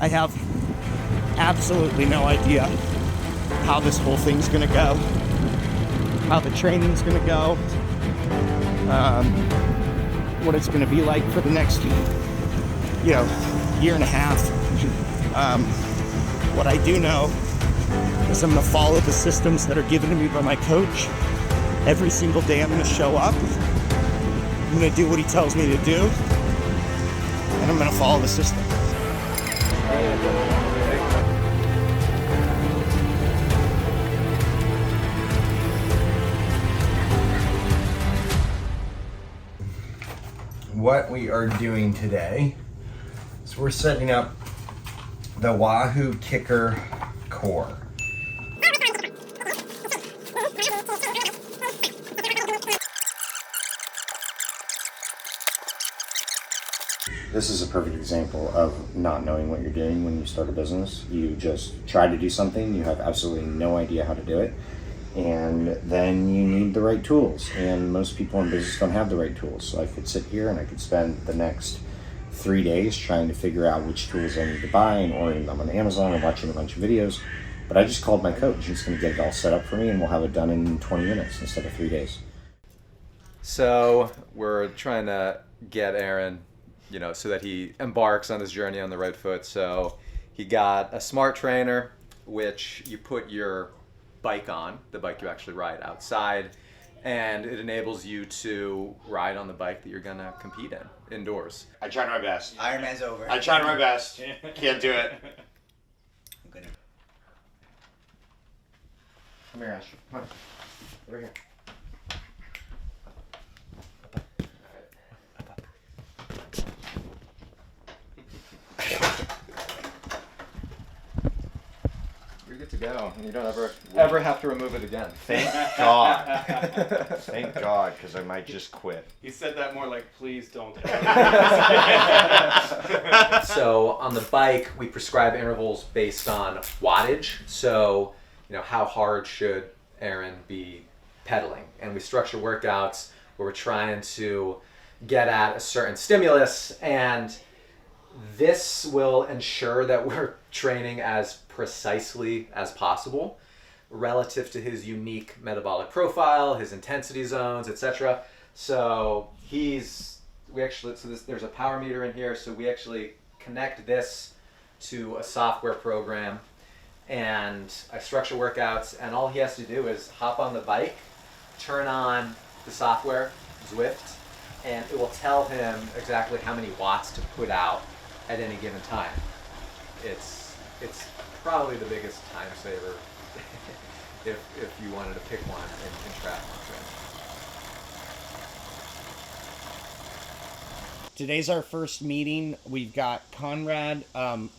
I have absolutely no idea how this whole thing's gonna go, how the training's gonna go, what it's gonna be like for the next, year and a half. What I do know is I'm gonna follow the systems that are given to me by my coach. Every single day I'm gonna show up. I'm gonna do what he tells me to do, and I'm gonna follow the system. What we are doing today is we're setting up the Wahoo KICKR Core. This is a perfect example of not knowing what you're doing when you start a business. You just try to do something, you have absolutely no idea how to do it, and then you need the right tools. And most people in business don't have the right tools. So I could sit here and I could spend the next 3 days trying to figure out which tools I need to buy and ordering them on Amazon and watching a bunch of videos. But I just called my coach. He's going to get it all set up for me, and we'll have it done in 20 minutes instead of 3 days. So we're trying to get Aaron, so that he embarks on this journey on the right foot. So he got a smart trainer, which you put your bike on, the bike you actually ride outside, and it enables you to ride on the bike that you're gonna compete in indoors. I tried my best. Ironman's over. I tried my best. Can't do it. I'm gonna... Come here, Ash. Come on. Over here. You're good to go. You don't ever have to remove it again. Thank God. Thank God, because I might just quit. You said that more like, please don't. So on the bike, we prescribe intervals based on wattage. So, how hard should Aaron be pedaling? And we structure workouts where we're trying to get at a certain stimulus, and this will ensure that we're training as precisely as possible relative to his unique metabolic profile, his intensity zones, etc. So there's a power meter in here, so we actually connect this to a software program, and I structure workouts, and all he has to do is hop on the bike, turn on the software, Zwift, and it will tell him exactly how many watts to put out at any given time. It's probably the biggest time saver if you wanted to pick one in triathlon training. Today's our first meeting. We've got Conrad,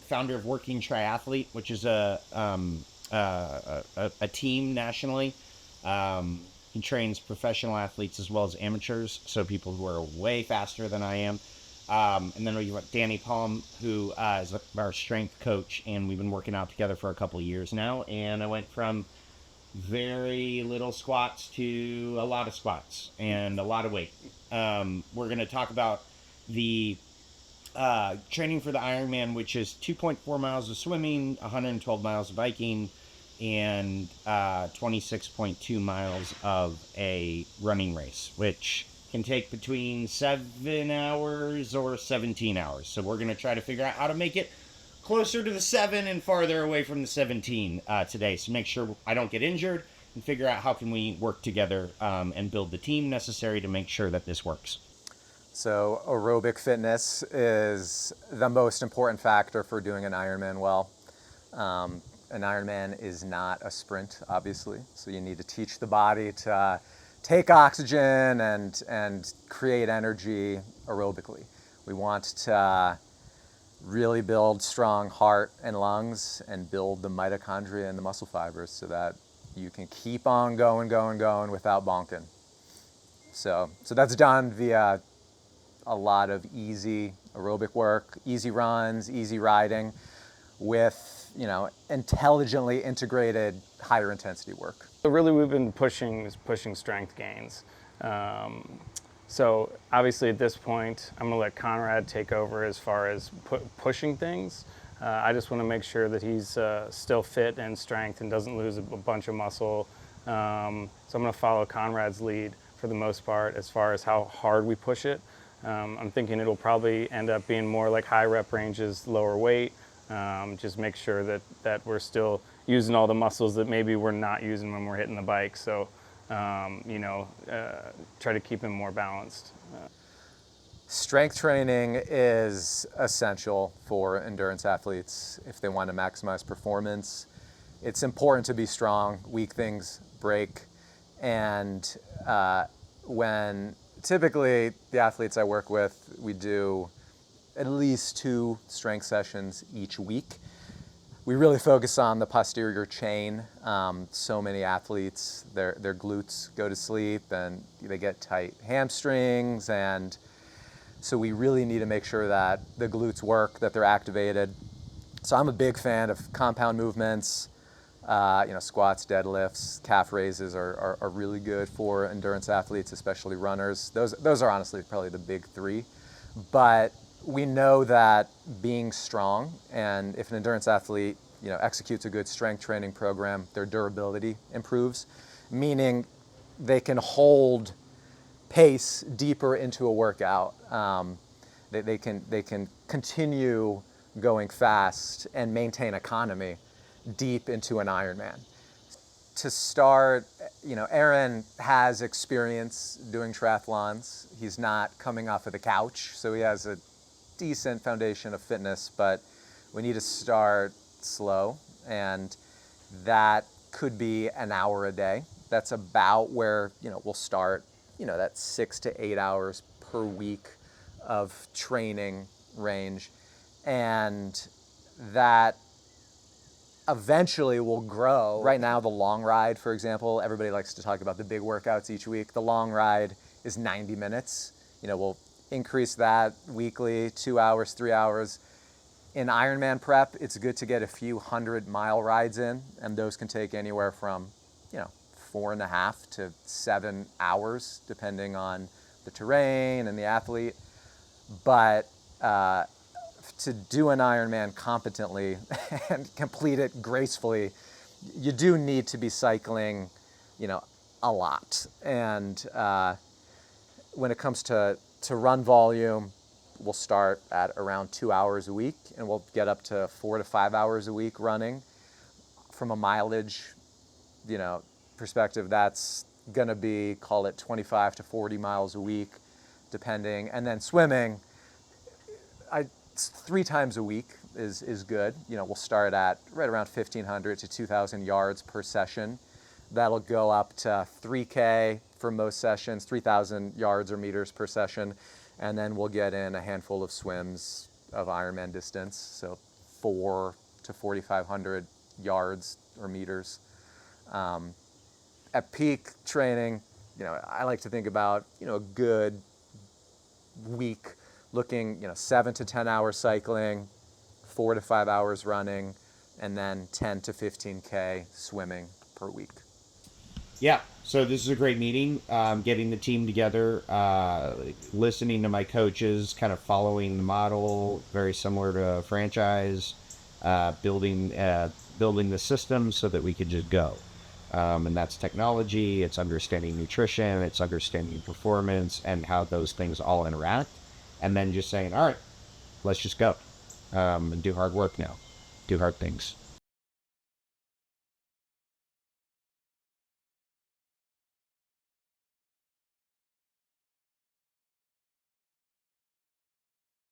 founder of Working Triathlete, which is a team nationally. He trains professional athletes as well as amateurs, so people who are way faster than I am. And then we've got Danny Palm, who is our strength coach, and we've been working out together for a couple of years now. And I went from very little squats to a lot of squats and a lot of weight. We're going to talk about the training for the Ironman, which is 2.4 miles of swimming, 112 miles of biking, and 26.2 miles of a running race, which can take between 7 hours or 17 hours. So we're going to try to figure out how to make it closer to the 7 and farther away from the 17 today. So make sure I don't get injured and figure out how can we work together and build the team necessary to make sure that this works. So aerobic fitness is the most important factor for doing an Ironman well. An Ironman is not a sprint, obviously. So you need to teach the body to take oxygen and create energy aerobically. We want to really build strong heart and lungs and build the mitochondria and the muscle fibers so that you can keep on going without bonking. So that's done via a lot of easy aerobic work, easy runs, easy riding with, intelligently integrated higher intensity work. So really we've been pushing strength gains. So obviously at this point, I'm gonna let Conrad take over as far as pushing things. I just want to make sure that he's still fit and strength and doesn't lose a bunch of muscle. So I'm going to follow Conrad's lead for the most part as far as how hard we push it. I'm thinking it'll probably end up being more like high rep ranges, lower weight. Just make sure that we're still using all the muscles that maybe we're not using when we're hitting the bike. So, try to keep him more balanced. Strength training is essential for endurance athletes if they want to maximize performance. It's important to be strong. Weak things break. And when typically the athletes I work with, we do at least 2 strength sessions each week. We really focus on the posterior chain. So many athletes, their glutes go to sleep and they get tight hamstrings, and so we really need to make sure that the glutes work, that they're activated. So I'm a big fan of compound movements. Squats, deadlifts, calf raises are really good for endurance athletes, especially runners. Those are honestly probably the big 3. But we know that being strong, and if an endurance athlete, executes a good strength training program, their durability improves, meaning they can hold pace deeper into a workout. They can continue going fast and maintain economy deep into an Ironman. To start, Aaron has experience doing triathlons. He's not coming off of the couch, so he has a decent foundation of fitness, but we need to start slow, and that could be an hour a day. That's about where, we'll start, that 6 to 8 hours per week of training range, and that eventually will grow. Right now, the long ride, for example, everybody likes to talk about the big workouts each week. The long ride is 90 minutes. We'll increase that weekly, 2 hours, 3 hours. In Ironman prep, it's good to get a few 100-mile rides in, and those can take anywhere from, 4.5 to 7 hours, depending on the terrain and the athlete. But to do an Ironman competently and complete it gracefully, you do need to be cycling, a lot. And when it comes to run volume, we'll start at around 2 hours a week, and we'll get up to 4 to 5 hours a week running. From a mileage, perspective, that's going to be, call it 25 to 40 miles a week, depending. And then swimming, 3 times a week is good. We'll start at right around 1,500 to 2,000 yards per session. That'll go up to 3K for most sessions, 3,000 yards or meters per session. And then we'll get in a handful of swims of Ironman distance, so 4 to 4,500 yards or meters. At peak training, I like to think about, a good week looking, 7 to 10 hours cycling, 4 to 5 hours running, and then 10 to 15K swimming per week. Yeah, so this is a great meeting. Getting the team together, listening to my coaches, kind of following the model, very similar to a franchise, building the system so that we could just go. And that's technology, it's understanding nutrition, it's understanding performance, and how those things all interact. And then just saying, all right, let's just go and do hard work now. Do hard things.